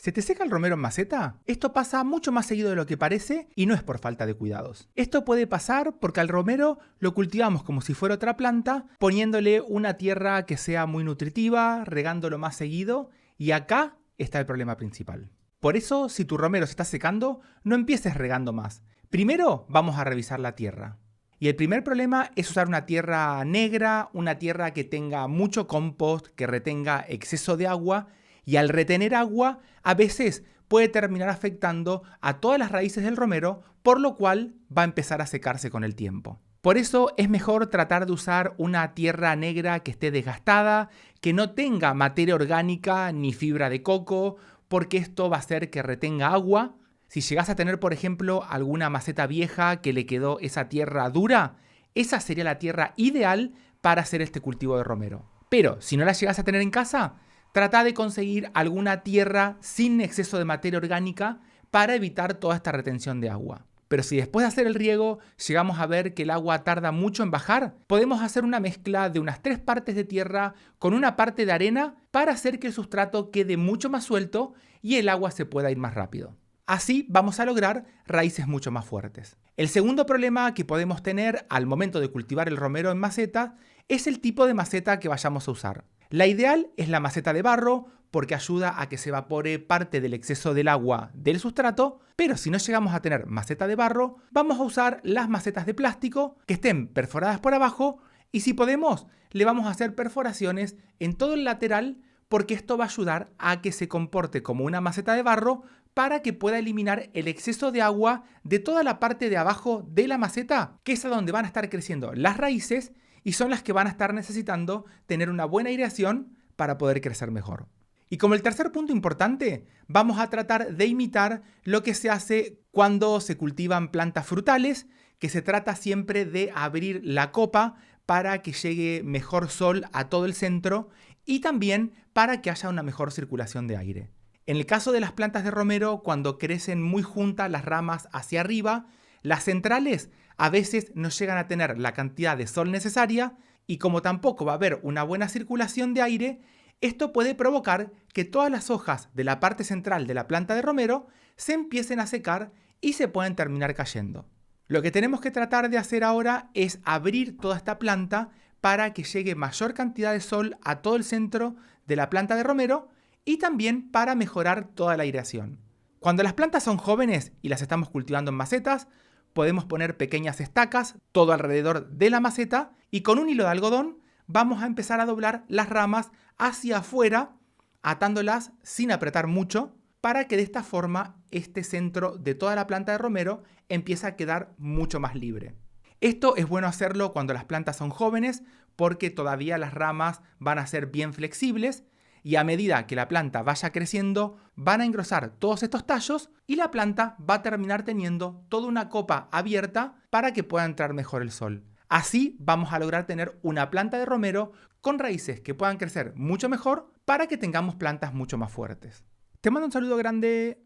¿Se te seca el romero en maceta? Esto pasa mucho más seguido de lo que parece y no es por falta de cuidados. Esto puede pasar porque al romero lo cultivamos como si fuera otra planta, poniéndole una tierra que sea muy nutritiva, regándolo más seguido, y acá está el problema principal. Por eso, si tu romero se está secando, no empieces regando más. Primero vamos a revisar la tierra. Y el primer problema es usar una tierra negra, una tierra que tenga mucho compost, que retenga exceso de agua, y al retener agua, a veces puede terminar afectando a todas las raíces del romero, por lo cual va a empezar a secarse con el tiempo. Por eso es mejor tratar de usar una tierra negra que esté desgastada, que no tenga materia orgánica ni fibra de coco, porque esto va a hacer que retenga agua. Si llegas a tener, por ejemplo, alguna maceta vieja que le quedó esa tierra dura, esa sería la tierra ideal para hacer este cultivo de romero. Pero si no la llegas a tener en casa, trata de conseguir alguna tierra sin exceso de materia orgánica para evitar toda esta retención de agua. Pero si después de hacer el riego llegamos a ver que el agua tarda mucho en bajar, podemos hacer una mezcla de unas 3 partes de tierra con una parte de arena para hacer que el sustrato quede mucho más suelto y el agua se pueda ir más rápido. Así vamos a lograr raíces mucho más fuertes. El segundo problema que podemos tener al momento de cultivar el romero en maceta es el tipo de maceta que vayamos a usar. La ideal es la maceta de barro porque ayuda a que se evapore parte del exceso del agua del sustrato, pero si no llegamos a tener maceta de barro, vamos a usar las macetas de plástico que estén perforadas por abajo y si podemos, le vamos a hacer perforaciones en todo el lateral porque esto va a ayudar a que se comporte como una maceta de barro para que pueda eliminar el exceso de agua de toda la parte de abajo de la maceta, que es a donde van a estar creciendo las raíces y son las que van a estar necesitando tener una buena aireación para poder crecer mejor. Y como el tercer punto importante, vamos a tratar de imitar lo que se hace cuando se cultivan plantas frutales, que se trata siempre de abrir la copa para que llegue mejor sol a todo el centro y también para que haya una mejor circulación de aire. En el caso de las plantas de romero, cuando crecen muy juntas las ramas hacia arriba, las centrales a veces no llegan a tener la cantidad de sol necesaria y como tampoco va a haber una buena circulación de aire, esto puede provocar que todas las hojas de la parte central de la planta de romero se empiecen a secar y se pueden terminar cayendo. Lo que tenemos que tratar de hacer ahora es abrir toda esta planta para que llegue mayor cantidad de sol a todo el centro de la planta de romero y también para mejorar toda la aireación. Cuando las plantas son jóvenes y las estamos cultivando en macetas, podemos poner pequeñas estacas todo alrededor de la maceta y con un hilo de algodón vamos a empezar a doblar las ramas hacia afuera, atándolas sin apretar mucho, para que de esta forma este centro de toda la planta de romero empiece a quedar mucho más libre. Esto es bueno hacerlo cuando las plantas son jóvenes porque todavía las ramas van a ser bien flexibles y a medida que la planta vaya creciendo van a engrosar todos estos tallos y la planta va a terminar teniendo toda una copa abierta para que pueda entrar mejor el sol. Así vamos a lograr tener una planta de romero con raíces que puedan crecer mucho mejor para que tengamos plantas mucho más fuertes. Te mando un saludo grande.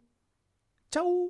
¡Chau!